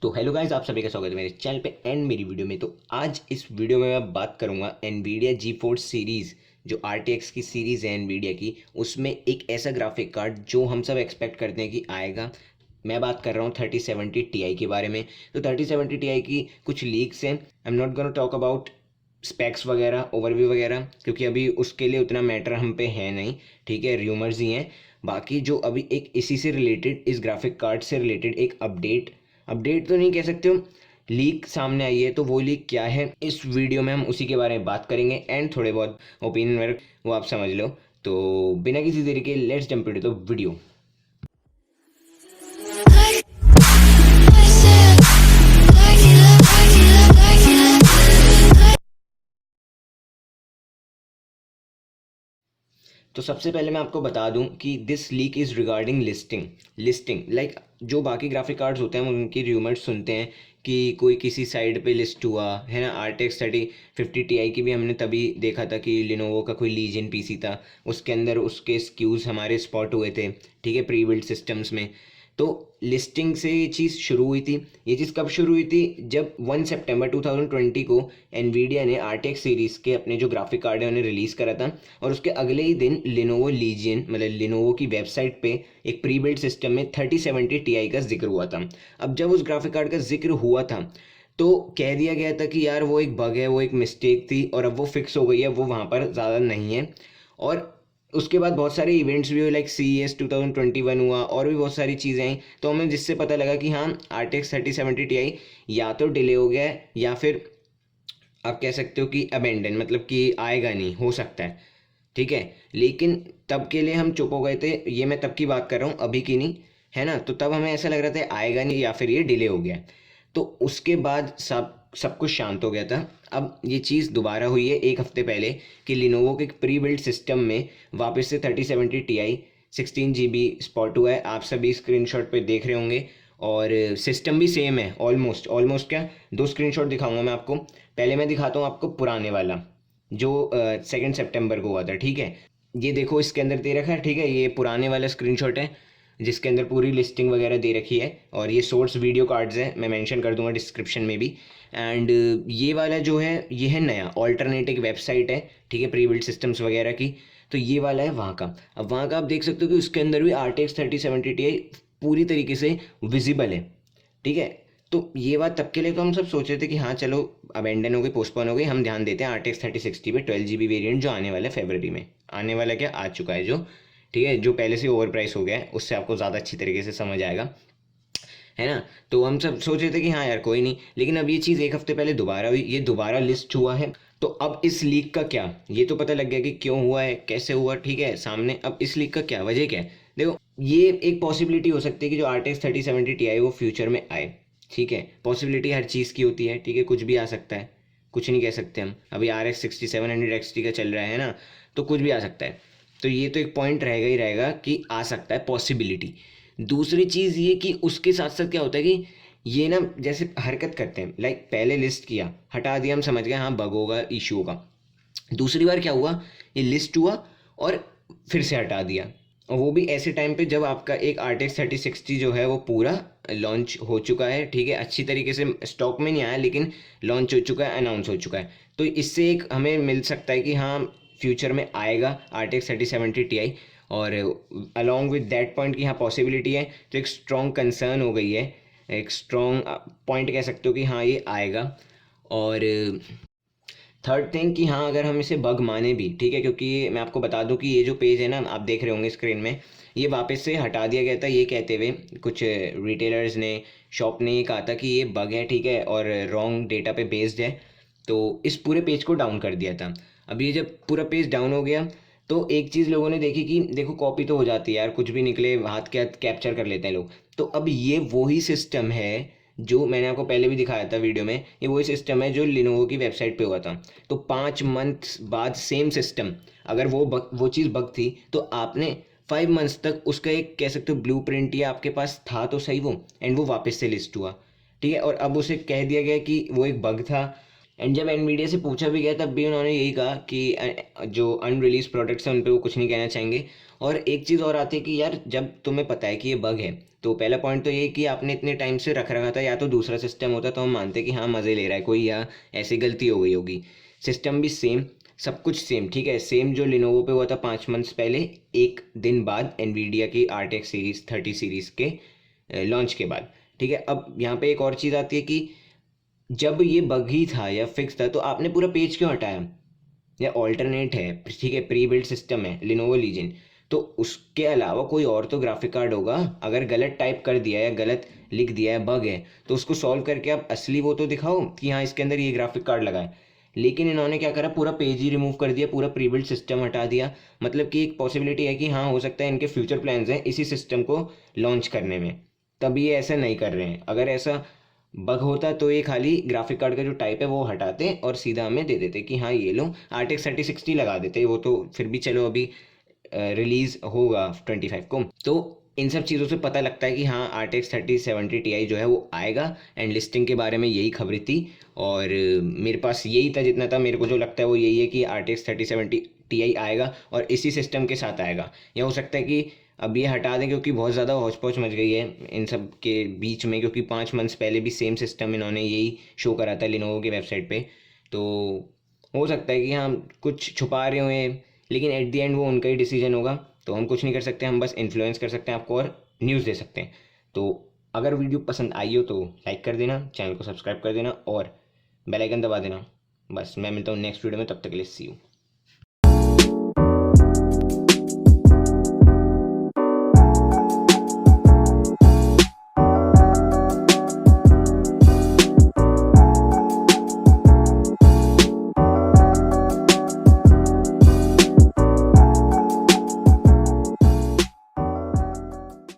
तो hello guys, आप सभी का स्वागत है मेरे चैनल पे एंड मेरी वीडियो में। तो आज इस वीडियो में मैं बात करूंगा एनवीडिया जी फोर्स सीरीज़, जो RTX की सीरीज़ है एनवीडिया की, उसमें एक ऐसा ग्राफिक कार्ड जो हम सब एक्सपेक्ट करते हैं कि आएगा। मैं बात कर रहा हूँ 3070 Ti के बारे में। तो 3070 Ti की कुछ लीक्स हैं। I am not gonna talk about specs वगैरह, ओवरव्यू वगैरह, क्योंकि अभी उसके लिए उतना मैटर हम पे है नहीं। ठीक है, र्यूमर्स ही हैं। बाकी जो अभी एक इसी से रिलेटेड, इस ग्राफिक कार्ड से रिलेटेड एक अपडेट, अपडेट तो नहीं कह सकते हो, लीक सामने आई है। तो वो लीक क्या है, इस वीडियो में हम उसी के बारे में बात करेंगे एंड थोड़े बहुत ओपिनियन वर्क वो आप समझ लो। तो बिना किसी देरी के let's jump into the video. तो सबसे पहले मैं आपको बता दूं कि this leak is regarding listing like जो बाकी ग्राफिक कार्ड्स होते हैं उनकी र्यूमर्स सुनते हैं कि कोई किसी साइड पे लिस्ट हुआ है ना। RTX 3050 Ti की भी हमने तभी देखा था कि लिनोवो का कोई लीजन पीसी था, उसके अंदर उसके स्क्यूज़ हमारे स्पॉट हुए थे। ठीक है, प्री बिल्ड सिस्टम्स में। तो लिस्टिंग से ये चीज़ शुरू हुई थी। ये चीज़ कब शुरू हुई थी, जब 1 सितंबर 2020 को एनवीडिया ने RTX सीरीज़ के अपने जो ग्राफिक कार्ड है उन्हें रिलीज़ करा था, और उसके अगले ही दिन लिनोवो लीजियन, मतलब लिनोवो की वेबसाइट पे एक प्री बिल्ड सिस्टम में 3070 Ti का जिक्र हुआ था। अब जब उस ग्राफिक कार्ड का जिक्र हुआ था तो कह दिया गया था कि यार वो एक बग है, वो एक मिस्टेक थी, और अब वो फिक्स हो गई है, वो वहाँ पर ज़्यादा नहीं है। और उसके बाद बहुत सारे इवेंट्स भी हुए, लाइक CES 2021 हुआ, और भी बहुत सारी चीज़ें आई, तो हमें जिससे पता लगा कि हाँ, RTX 3070 Ti या तो डिले हो गया है या फिर आप कह सकते हो कि अबेंडन, मतलब कि आएगा नहीं, हो सकता है। ठीक है, लेकिन तब के लिए हम चुप हो गए थे। ये मैं तब की बात कर रहा हूँ, अभी की नहीं, है ना। तो तब हमें ऐसा लग रहा था आएगा नहीं या फिर ये डिले हो गया। तो उसके बाद सब कुछ शांत हो गया था। अब ये चीज़ दोबारा हुई है एक हफ्ते पहले कि लिनोवो के प्री बिल्ड सिस्टम में वापस से 3070 Ti 16 GB स्पॉट हुआ है। आप सभी स्क्रीनशॉट पे देख रहे होंगे, और सिस्टम भी सेम है, ऑलमोस्ट ऑलमोस्ट। क्या, दो स्क्रीनशॉट दिखाऊंगा मैं आपको। पहले मैं दिखाता हूँ आपको पुराने वाला, जो 2 सितंबर को हुआ था। ठीक है, ये देखो इसके अंदर दे रखा है। ठीक है, ये पुराने वाला स्क्रीनशॉट है जिसके अंदर पूरी लिस्टिंग वगैरह दे रखी है, और ये सोर्स वीडियो कार्ड्स है, मैं मेंशन कर दूंगा डिस्क्रिप्शन में भी। एंड ये वाला जो है ये है नया ऑल्टरनेटिव वेबसाइट है। ठीक है, प्री बिल्ड सिस्टम्स वगैरह की। तो ये वाला है वहाँ का। अब वहाँ का आप देख सकते हो कि उसके अंदर भी RTX 3070 Ti पूरी तरीके से विजिबल है। ठीक है, तो ये बात तब के लिए तो हम सब सोच रहे थे कि हाँ चलो, अबेंडन हो गई, पोस्टपोन हो गई, हम ध्यान देते हैं RTX 3060 पे 12 GB वेरिएंट जो आने वाला है फरवरी में। आने वाला क्या, आ चुका है जो। ठीक है, जो पहले से ओवर प्राइस हो गया है, उससे आपको ज़्यादा अच्छी तरीके से समझ आएगा, है ना। तो हम सब सोच रहे थे कि हाँ यार कोई नहीं, लेकिन अब ये चीज़ एक हफ्ते पहले दोबारा हुई, ये दोबारा लिस्ट हुआ है। तो अब इस लीक का क्या, ये तो पता लग गया कि क्यों हुआ है, कैसे हुआ, ठीक है सामने। अब इस लीक का क्या वजह क्या है, देखो, ये एक पॉसिबिलिटी हो सकती है कि जो RTX 3070 Ti वो फ्यूचर में आए। ठीक है, पॉसिबिलिटी हर चीज़ की होती है। ठीक है, कुछ भी आ सकता है, कुछ नहीं कह सकते हम। अभी RX 6700 XT का चल रहा है ना, तो कुछ भी आ सकता है। तो ये तो एक पॉइंट रहेगा ही रहेगा कि आ सकता है, पॉसिबिलिटी। दूसरी चीज़ ये कि उसके साथ साथ क्या होता है कि ये ना जैसे हरकत करते हैं, लाइक पहले लिस्ट किया, हटा दिया, हम समझ गए हाँ बग होगा, इशू होगा। दूसरी बार क्या हुआ, ये लिस्ट हुआ और फिर से हटा दिया, और वो भी ऐसे टाइम पे जब आपका एक RTX 3060 जो है वो पूरा लॉन्च हो चुका है। ठीक है, अच्छी तरीके से स्टॉक में नहीं आया, लेकिन लॉन्च हो चुका है, अनाउंस हो चुका है। तो इससे एक हमें मिल सकता है कि हाँ फ्यूचर में आएगा RTX 3070 Ti। और अलॉन्ग विद दैट पॉइंट की हाँ पॉसिबिलिटी है, तो एक स्ट्रॉन्ग कंसर्न हो गई है, एक स्ट्रॉन्ग पॉइंट कह सकते हो कि हाँ ये आएगा। और थर्ड थिंग कि हाँ अगर हम इसे बग माने भी, ठीक है, क्योंकि मैं आपको बता दूं कि ये जो पेज है ना, आप देख रहे होंगे स्क्रीन में, ये वापस से हटा दिया गया था, ये कहते हुए कुछ रिटेलर्स ने, शॉप ने ये कहा था कि ये बग है, ठीक है, और रॉन्ग डेटा पे बेस्ड है। तो इस पूरे पेज को डाउन कर दिया था। अब ये जब पूरा पेज डाउन हो गया, तो एक चीज़ लोगों ने देखी कि देखो कॉपी तो हो जाती है यार, कुछ भी निकले हाथ के हाथ कैप्चर कर लेते हैं लोग। तो अब ये वही सिस्टम है जो मैंने आपको पहले भी दिखाया था वीडियो में, ये वही सिस्टम है जो लिनोवो की वेबसाइट पे हुआ था। तो 5 मंथ्स बाद सेम सिस्टम, अगर वो चीज़ बग थी, तो आपने 5 मंथ्स तक उसका एक कह सकते हो ब्लू प्रिंट या आपके पास था तो सही वो, एंड वो वापस से लिस्ट हुआ। ठीक है, और अब उसे कह दिया गया कि वो एक बग था, एंड जब एनवीडिया से पूछा भी गया तब भी उन्होंने यही कहा कि जो अनरिलीज प्रोडक्ट्स हैं उन पर वो कुछ नहीं कहना चाहेंगे। और एक चीज़ और आती है कि यार जब तुम्हें पता है कि ये बग है, तो पहला पॉइंट तो ये है कि आपने इतने टाइम से रख रखा था, या तो दूसरा सिस्टम होता तो हम मानते कि हाँ मज़े ले रहा है कोई, या ऐसी गलती हो गई होगी। सिस्टम भी सेम, सब कुछ सेम, ठीक है, सेम जो लिनोवो पे हुआ था 5 मंथ्स पहले, एक दिन बाद एनवीडिया की RTX सीरीज 30 सीरीज के लॉन्च के बाद। ठीक है, अब यहाँ पे एक और चीज़ आती है कि जब ये बग ही था या फिक्स था तो आपने पूरा पेज क्यों हटाया, या ऑल्टरनेट है, ठीक है, प्री बिल्ड सिस्टम है लिनोवो लीजन, तो उसके अलावा कोई और तो ग्राफिक कार्ड होगा। अगर गलत टाइप कर दिया या गलत लिख दिया है, बग है, तो उसको सॉल्व करके आप असली वो तो दिखाओ कि हाँ इसके अंदर ये ग्राफिक कार्ड लगा है। लेकिन इन्होंने क्या करा, पूरा पेज ही रिमूव कर दिया, पूरा प्री बिल्ड सिस्टम हटा दिया। मतलब कि एक पॉसिबिलिटी है कि हाँ हो सकता है इनके फ्यूचर प्लान्स हैं इसी सिस्टम को लॉन्च करने में, तभी ये ऐसा नहीं कर रहे हैं। अगर ऐसा बग होता तो ये खाली ग्राफिक कार्ड का जो टाइप है वो हटाते और सीधा हमें दे देते कि हाँ ये लो RTX 3060 लगा देते, वो तो फिर भी चलो अभी रिलीज होगा 25 को। तो इन सब चीज़ों से पता लगता है कि हाँ RTX 3070 Ti जो है वो आएगा। एंड लिस्टिंग के बारे में यही खबरें थी, और मेरे पास यही था, जितना था मेरे को जो लगता है वो यही है कि RTX 3070 Ti आएगा और इसी सिस्टम के साथ आएगा। या हो सकता है कि अब ये हटा दें, क्योंकि बहुत ज़्यादा हौच पौच मच गई है इन सब के बीच में, क्योंकि 5 मंथ्स पहले भी सेम सिस्टम इन्होंने यही शो करा था लिनोवो की वेबसाइट पे। तो हो सकता है कि हाँ कुछ छुपा रहे हुए, लेकिन एट द एंड वो उनका ही डिसीजन होगा, तो हम कुछ नहीं कर सकते, हम बस इन्फ्लुएंस कर सकते हैं आपको और न्यूज़ दे सकते हैं। तो अगर वीडियो पसंद आई हो तो लाइक कर देना, चैनल को सब्सक्राइब कर देना और बेल आइकन दबा देना। बस मैं मिलता हूँ नेक्स्ट वीडियो में, तब तक के लिए सी यू।